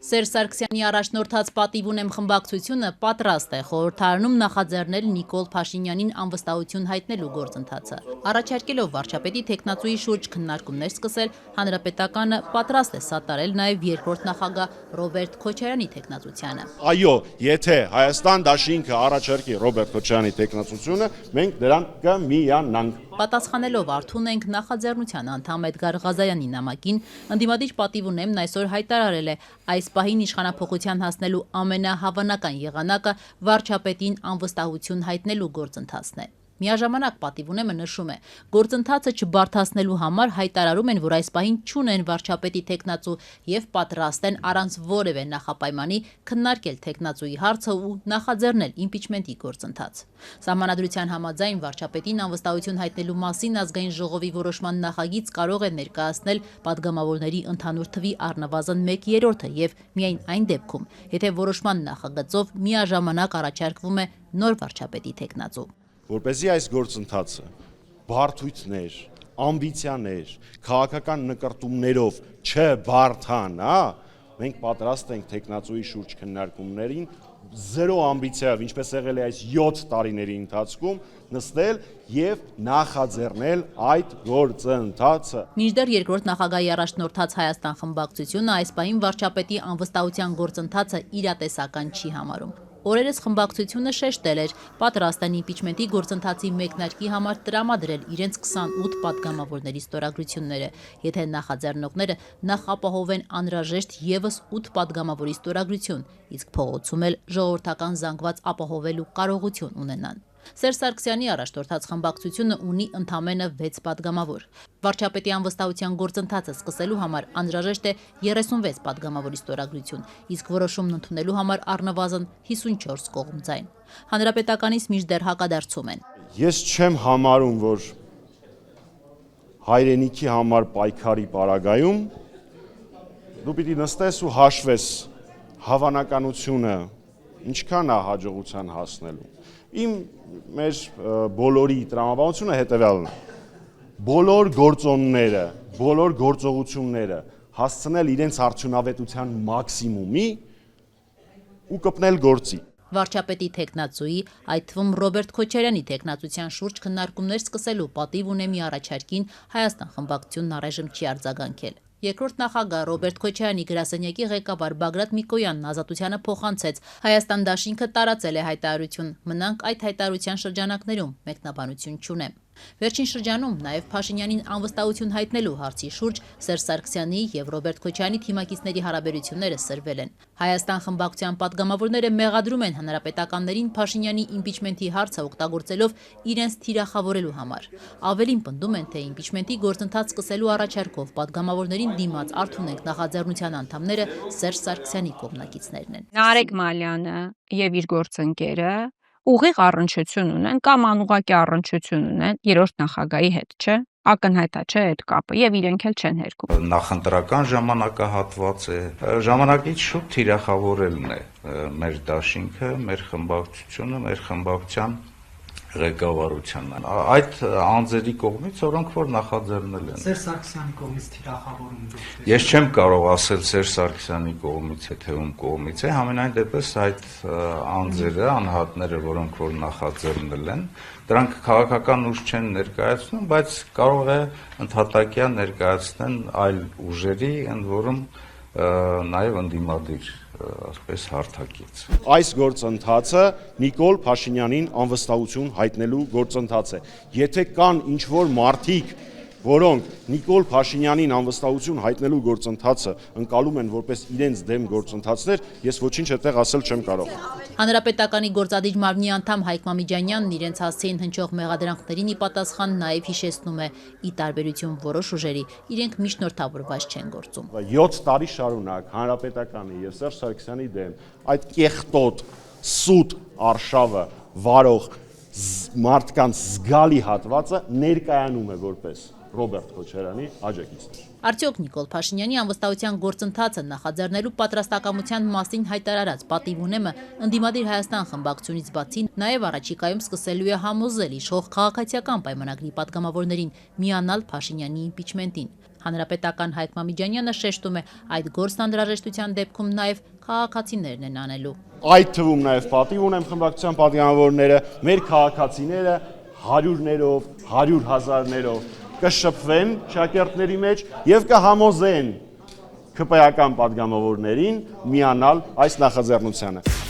Սերժ Սարգսյանի առաջնորդած «Պատիվ ունեմ» խմբակցությունը պատրաստ է խորհրդարանում նախաձեռնել Նիկոլ Փաշինյանին անվստահություն հայտնելու գործընթացը։ Առաջարկելով վարչապետի թեկնածուի շուրջ քննարկումներ սկսել, Հանրապետականը պատրաստ է սատարել նաև երկրորդ նախագահ Ռոբերտ Քոչարյանի թեկնածությանը։ Այո, եթե Հայաստան դաշինքը առաջարկի Ռոբերտ Քոչարյանի թեկնածությունը, մենք դրան կմիանանք։ Պատասխանելով Արթուն ենք նախաձեռնության անդամ Էդգար Ղազարյանի նամակին, ընդդիմադիր «Պատիվ ունեմ» այսօր հայտարարել է այս պահին իշխանափոխության հասնելու ամենահավանական եղանակը վարչապետին անվստահություն հայտնելու գործընթացն է։ Միաժամանակ «Պատիվ ունեմ»-ը նշում է, գործընթացը չբարդացնելու համար հայտարարում են, որ այս պահին չունեն վարչապետի թեկնածու եւ պատրաստ են առանց որևէ նախապայմանի քննարկել թեկնածուի հարցը ու նախաձեռնել իմպիչմենտի գործընթաց։ Սահմանադրության համաձայն վարչապետին անվստահություն հայտնելու մասին ազգային ժողովի որոշման նախագիծ կարող է ներկայացնել падգամավորների ընդհանուր թվի առնվազն 1/3-ը եւ միայն այն դեպքում, եթե որոշման նախագծով միաժամանակ առաջարկվում է նոր վարչապետի թեկնածու։ Որպեսզի այս գործընթացը բարդույթներ, ամբիցիաներ, քաղաքական նկրտումներով չբարդանա, մենք պատրաստ ենք թեկնածուի շուրջ քննարկումներին զերո ամբիցիայով, ինչպես եղել է այս 7 տարիների ընթացքում, նստել եւ նախաձեռնել այդ գործընթացը։ Մինչդեռ երկրորդ նախագահի առաջնորդած Հայաստան խմբակցությունը այս պահին վարչապետի անվստահության գործընթացը իրատեսական չի համարում։ Օրերս խմբակցությունը շեշտել էր, պատրաստ են իմպիչմենտի գործընթացի մեկնարկի համար տրամադրել իրենց 28 падգամավորների ստորագրությունները, եթե նախաձեռնողները նախ ապահովեն անհրաժեշտ եւս 8 падգամավորի ստորագրություն, իսկ փողոցում էլ ժողովրդական զանգված ապահովելու կարողություն ունենան։ Սերժ Սարգսյանի առաջնորդած խմբակցությունը ունի ընդամենը 6 падգամավոր։ Վարչապետի անվստահության գործընթացը սկսելու համար անհրաժեշտ է 36 падգամավորի ստորագրություն, իսկ որոշումն ընդունելու համար առնվազն 54 կողմ ձայն։ Հանրապետականից մինչդեռ հակադարձում են։ Ես չեմ համարում, որ հայրենիքի համար պայքարի պարագայում դու պիտի նստես ու հաշվես հավանականությունը ինչքան է հաջողության հասնելու։ Մեր բոլորի տրամաբանությունը հետևյալն է. բոլոր գործոնները, բոլոր գործողությունները հասցնել իրենց արդյունավետության մաքսիմումի ու կպնել գործի։ Վարչապետի թեկնածուի, այդ թվում Ռոբերտ Քոչարյանի թեկնածության շուրջ քննարկումներ սկսելու «Պատիվ ունեմի» առաջարկին Հայաստան խմբակցությունն առայժմ չի արձագանքել։ Երկրորդ նախագահ Ռոբերտ Քոչարյանի գրասենյակի ղեկավար Բագրատ Միկոյանն Ազատությանը փոխանցեց. Հայաստան դաշինքը տարածել է հայտարարություն, մնանք այդ հայտարարության շրջանակներում, մեկնաբանություն չունեմ։ Վերջին շրջանում նաև Փաշինյանին անվստահություն հայտնելու հարցի շուրջ Սերժ Սարգսյանի եւ Ռոբերտ Քոչարյանի թիմակիցների հարաբերությունները սրվել են։ Հայաստան խմբակցության падգամավորները մեղադրում են հանրապետականներին Փաշինյանի իմպիչմենտի հարցը օգտագործելով իրենց թիրախավորելու համար։ Ավելին պնդում են, թե իմպիչմենտի գործընթաց սկսելու առաջարկով падգամավորներին դիմաց Արթուն ենք նախաձեռնության անդամները Սերժ Սարգսյանի կողմնակիցներն են։ Նարեկ Մալյանը եւ իր գործընկերը ուղիղ առնչություն ունեն կամ անուղղակի առնչություն ունեն երրորդ նախագահի հետ, չէ՞։ Ակնհայտ է, չէ՞ այդ կապը եւ իրենք էլ չեն հերքում։ Նախընտրական ժամանակահատված է, ժամանակից շուտ թիրախավորելն է մեր դաշինքը, մեր խմբակցությունը, մեր խմբակցության ղեկավարությունը։ Այդ անձերի կողմից, որոնք որ նախաձեռնել են։ Սերժ Սարգսյանի կողմից թիրախավորում։ Ես չեմ կարող ասել Սերժ Սարգսյանի կողմից է, թե ում կողմից է, համենայն դեպս այդ անձերը, անհատները, որոնք որ նախաձեռնել են, դրանք քաղաքական ուժ չեն ներկայացնում, բայց կարող է ընդհատակյա ներկայացնեն այլ ուժերի, ընդ որում նաև ընդդիմադիր ասես հարթակից։ Այս գործընթացը Նիկոլ Փաշինյանին անվստահություն հայտնելու գործընթաց է։ Եթե կան ինչ-որ մարդիկ, որոնք Նիկոլ Փաշինյանին անվստահություն հայտնելու գործընթացը ընկալում են որպես իրենց դեմ գործընթացներ, ես ոչինչ այդտեղ ասել չեմ կարող։ Հանրապետականի գործադիր մարմնի անդամ Հայկ Մամիջանյանն իրենց հասցեին հնչող մեղադրանքներին ի պատասխան նաև հիշեցնում է՝ ի տարբերություն որոշ ուժերի, իրենք միջնորդավորված չեն գործում։ 7 տարի շարունակ Հանրապետականի եւ Սերժ Սարգսյանի դեմ այդ կեղտոտ, սուտ արշավը վարող մարդկանց զգալի հատվածը ներկայանում է որպես Ռոբերտ Քոչարյանի աջակիցներ։ Արդյոք Նիկոլ Փաշինյանի անվստահության գործընթացը նախաձեռնելու պատրաստակամության մասին հայտարարած «Պատիվ ունեմը» ընդդիմադիր Հայաստան խմբակցությունից բացի նաև առաջիկայում սկսելու է համոզել իշխող քաղաքացիական պայմանագրի падգամավորներին միանալ Փաշինյանի իմպիչմենտին։ Հանրապետական Հայկ Մամիջանյանը շեշտում է, այդ գործն անհրաժեշտության դեպքում նաև քաղաքացիներն են անելու։ Այդ թվում նաև պատիվ ունեմ խմբակցության պատգամավորները, մեր քաղաքացիները հարյուրներով, 100,000-ներով կշփվեն շակերտների մեջ եւ կհամոզեն ԿՊ-ական պատգամավորներին միանալ այս նախաձեռնությանը։